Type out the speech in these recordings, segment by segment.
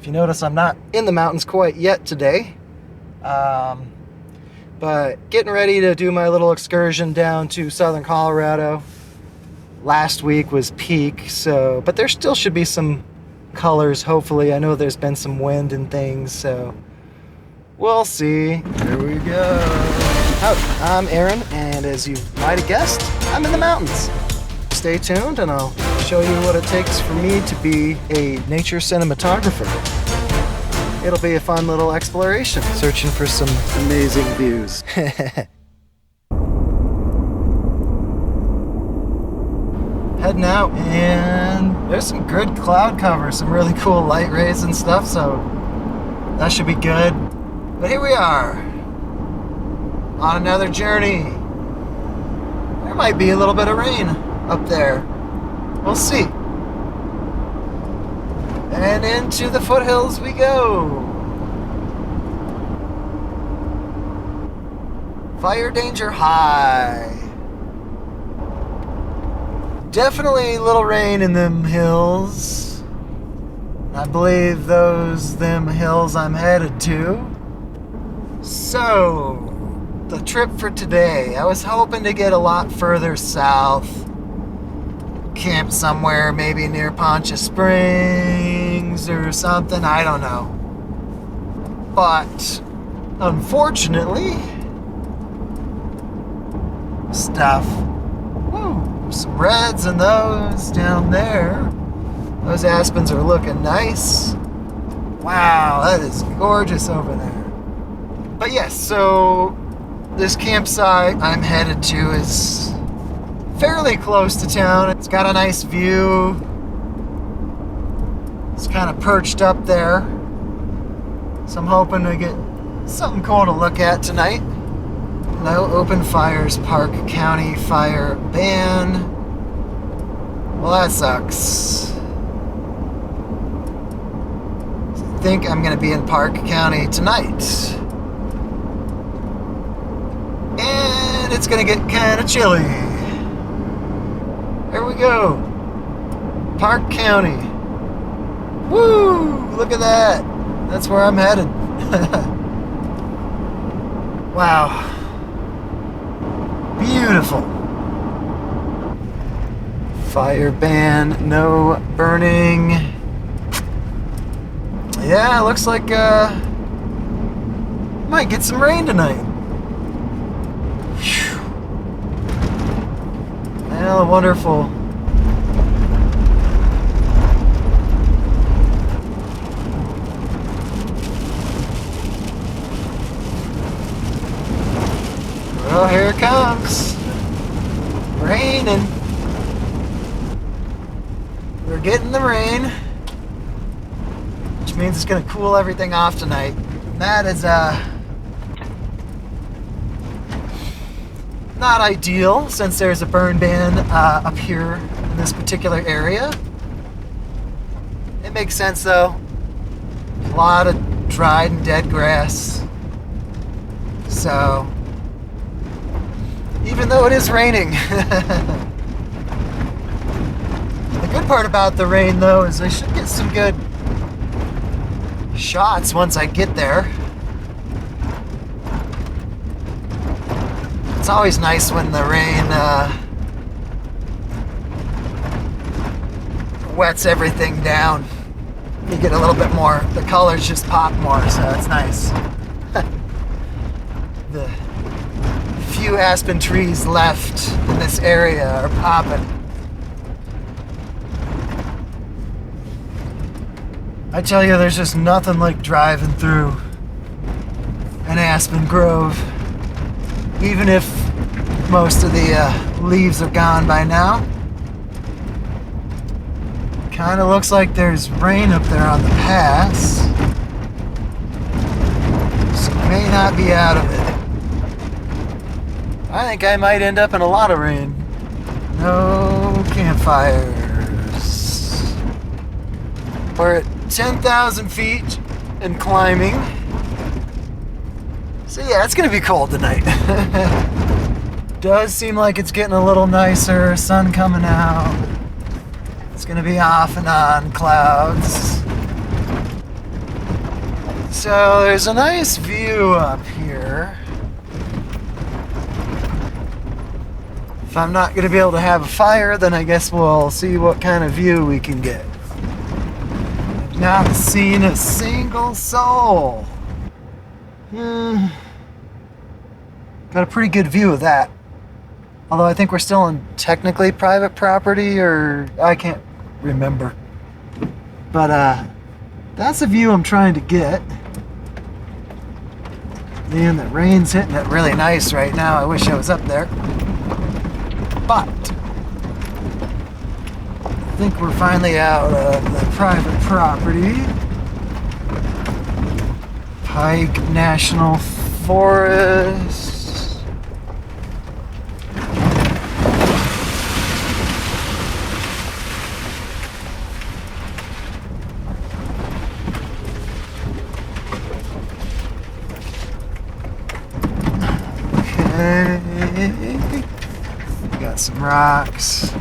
If you notice, I'm not in the mountains quite yet today. But getting ready to do my little excursion down to southern Colorado. Last week was peak, but there still should be some colors, hopefully. I know there's been some wind and things, so we'll see. Here we go. Howdy, I'm Aaron, and as you might have guessed, I'm in the mountains. Stay tuned, and I'll show you what it takes for me to be a nature cinematographer. It'll be a fun little exploration, searching for some amazing views. Heading out, and there's some good cloud cover, some really cool light rays and stuff, so that should be good. But here we are, on another journey. There might be a little bit of rain up there. We'll see. And into the foothills we go. Fire danger high. Definitely a little rain in them hills. I believe them hills I'm headed to. So, the trip for today. I was hoping to get a lot further south. Camp somewhere maybe near Poncha Springs or something, I don't know. But unfortunately, some reds and those down there. Those aspens are looking nice. Wow, that is gorgeous over there. But yes, so this campsite I'm headed to is fairly close to town. It's got a nice view. It's kind of perched up there. So I'm hoping to get something cool to look at tonight. No open fires, Park County fire ban. Well, that sucks. I think I'm gonna be in Park County tonight. And it's gonna get kind of chilly. There we go. Park County. Woo! Look at that. That's where I'm headed. Wow. Beautiful. Fire ban, no burning. Yeah, looks like might get some rain tonight. Whew. Well, wonderful. Well, here it comes. Raining. We're getting the rain, which means it's going to cool everything off tonight. That is not ideal, since there's a burn ban up here in this particular area. It makes sense though. A lot of dried and dead grass. So, even though it is raining. The good part about the rain though is I should get some good shots once I get there. It's always nice when the rain wets everything down. You get a little bit more, the colors just pop more, so it's nice. The few aspen trees left in this area are popping. I tell you, there's just nothing like driving through an aspen grove. Even if most of the leaves are gone by now. Kind of looks like there's rain up there on the pass. So may not be out of it. I think I might end up in a lot of rain. No campfires. We're at 10,000 feet and climbing. So yeah, it's gonna be cold tonight. Does seem like it's getting a little nicer, sun coming out. It's gonna be off and on clouds. So there's a nice view up here. If I'm not going to be able to have a fire, then I guess we'll see what kind of view we can get. I've not seen a single soul. Got a pretty good view of that. Although I think we're still on technically private property, or I can't remember. But that's the view I'm trying to get. Man, the rain's hitting it really nice right now. I wish I was up there. But I think we're finally out of the private property. Pike National Forest. Okay. Got some rocks.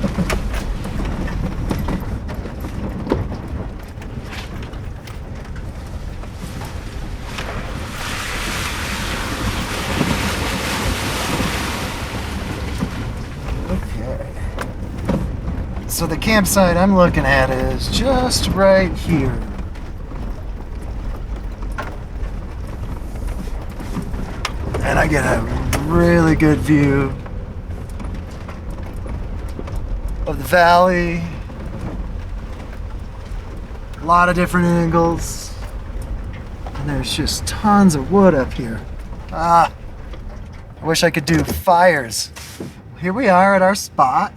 So the campsite I'm looking at is just right here. And I get a really good view of the valley. A lot of different angles. And there's just tons of wood up here. I wish I could do fires. Here we are at our spot.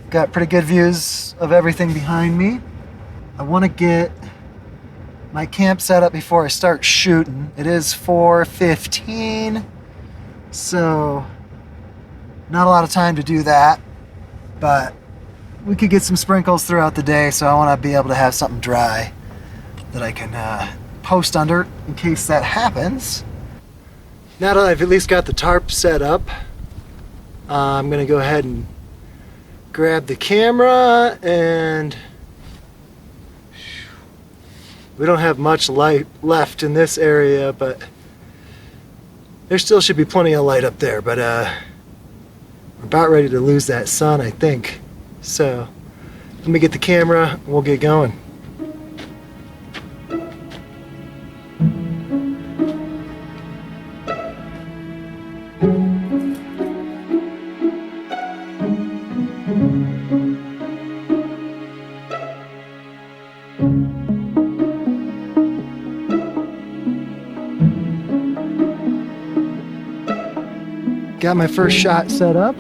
Got pretty good views of everything behind me. I want to get my camp set up before I start shooting. It is 4:15, so not a lot of time to do that, but we could get some sprinkles throughout the day, so I want to be able to have something dry that I can post under in case that happens. Now that I've at least got the tarp set up, I'm going to go ahead and grab the camera, and we don't have much light left in this area, but there still should be plenty of light up there, but we're about ready to lose that sun, I think. So let me get the camera and we'll get going. Got my first shot set up.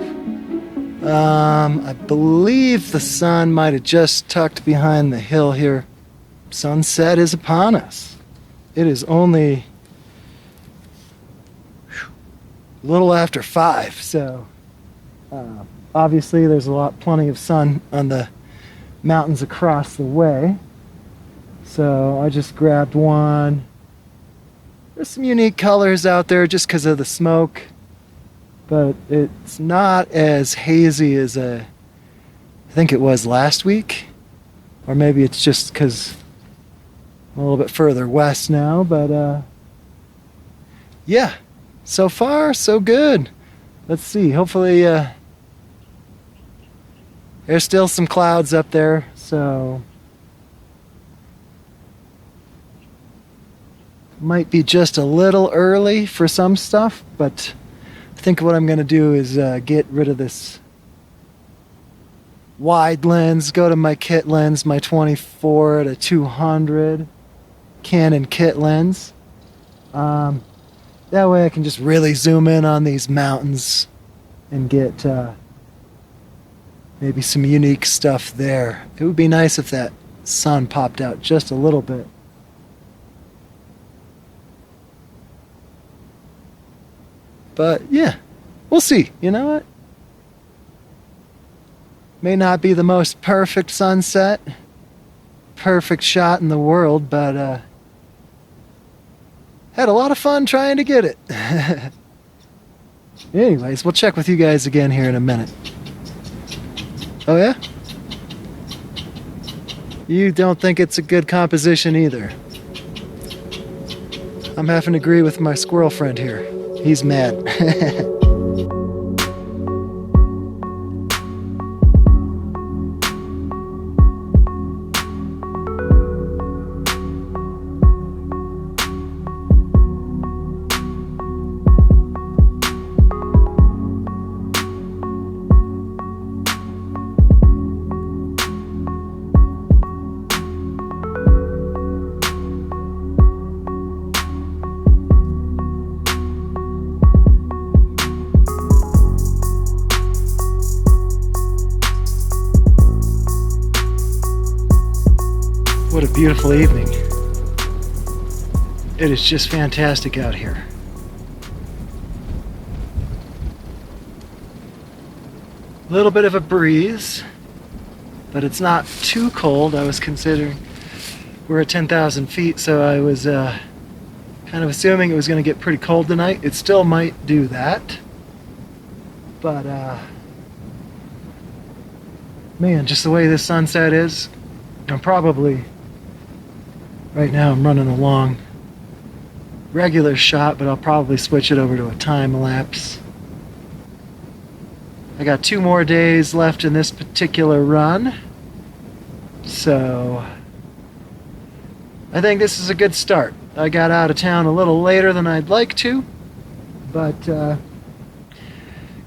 I believe the sun might have just tucked behind the hill here. Sunset is upon us. It is only a little after 5, so obviously there's plenty of sun on the mountains across the way. So I just grabbed one. There's some unique colors out there just because of the smoke, but it's not as hazy as I think it was last week. Or maybe it's just because I'm a little bit further west now, but yeah, so far so good. Let's see, hopefully there's still some clouds up there, so might be just a little early for some stuff, but I think what I'm going to do is get rid of this wide lens, go to my kit lens, my 24-200 Canon kit lens. That way I can just really zoom in on these mountains and get maybe some unique stuff there. It would be nice if that sun popped out just a little bit. But yeah, we'll see. You know what? May not be the most perfect sunset, perfect shot in the world, but had a lot of fun trying to get it. Anyways, we'll check with you guys again here in a minute. Oh yeah? You don't think it's a good composition either? I'm having to agree with my squirrel friend here. He's mad. What a beautiful evening. It is just fantastic out here. A little bit of a breeze, but it's not too cold. I was considering we're at 10,000 feet, so I was kind of assuming it was going to get pretty cold tonight. It still might do that, but man, just the way this sunset is, I'm probably right now I'm running a long regular shot, but I'll probably switch it over to a time lapse. I got 2 more days left in this particular run, so I think this is a good start. I got out of town a little later than I'd like to, but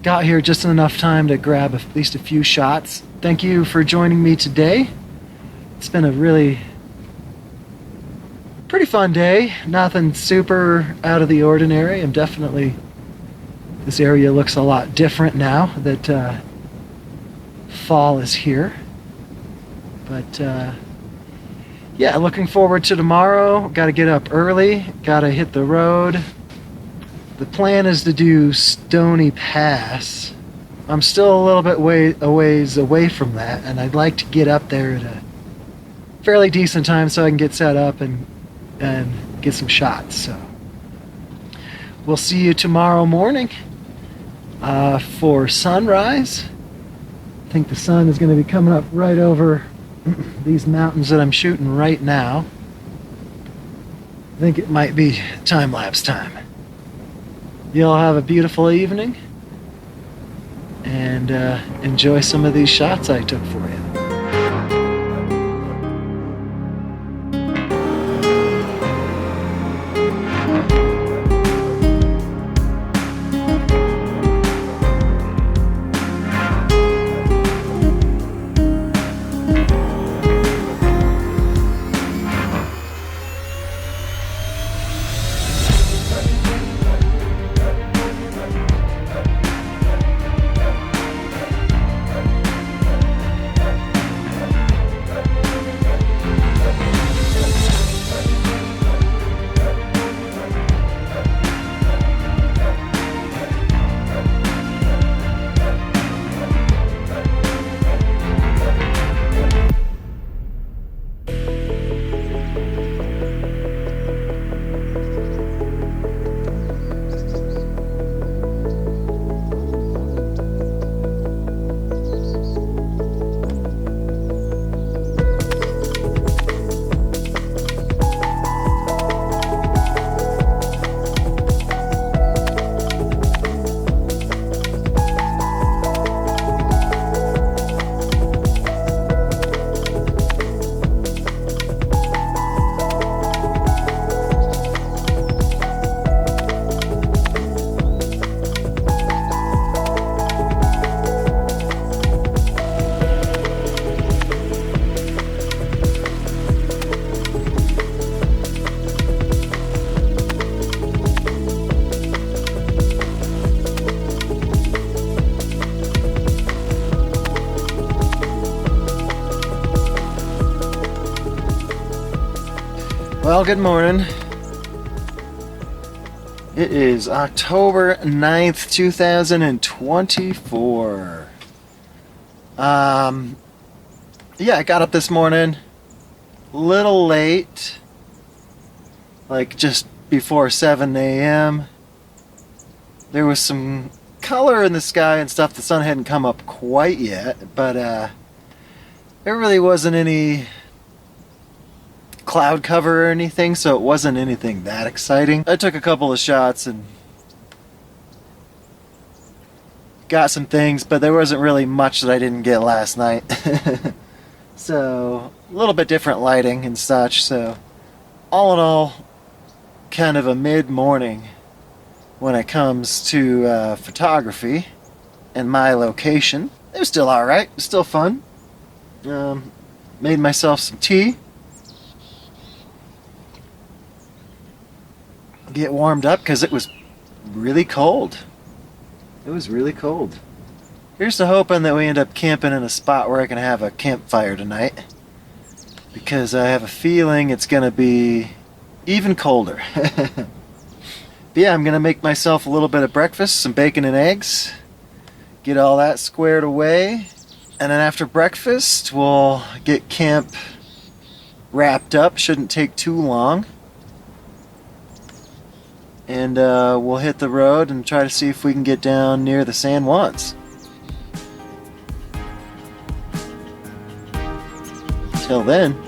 got here just in enough time to grab at least a few shots. Thank you for joining me today. It's been a really pretty fun day. Nothing super out of the ordinary. This area looks a lot different now that fall is here. But yeah, looking forward to tomorrow. Got to get up early. Got to hit the road. The plan is to do Stony Pass. I'm still a little bit a ways away from that, and I'd like to get up there at a fairly decent time so I can get set up and get some shots. So we'll see you tomorrow morning for sunrise. I think the sun is going to be coming up right over these mountains that I'm shooting right now. I think it might be time-lapse time. You'll have a beautiful evening and enjoy some of these shots I took for you. Well, good morning. It is October 9th, 2024. Yeah, I got up this morning a little late, like just before 7 a.m. There was some color in the sky and stuff. The sun hadn't come up quite yet, but there really wasn't any cloud cover or anything, so it wasn't anything that exciting. I took a couple of shots and got some things, but there wasn't really much that I didn't get last night. So, a little bit different lighting and such, so all in all, kind of a mid-morning when it comes to photography and my location. It was still alright, it was still fun. Made myself some tea. Get warmed up because it was really cold. It was really cold. Here's to hoping that we end up camping in a spot where I can have a campfire tonight, because I have a feeling it's going to be even colder. But yeah, I'm going to make myself a little bit of breakfast, some bacon and eggs, get all that squared away, and then after breakfast we'll get camp wrapped up. Shouldn't take too long. And we'll hit the road and try to see if we can get down near the San Juans. Till then.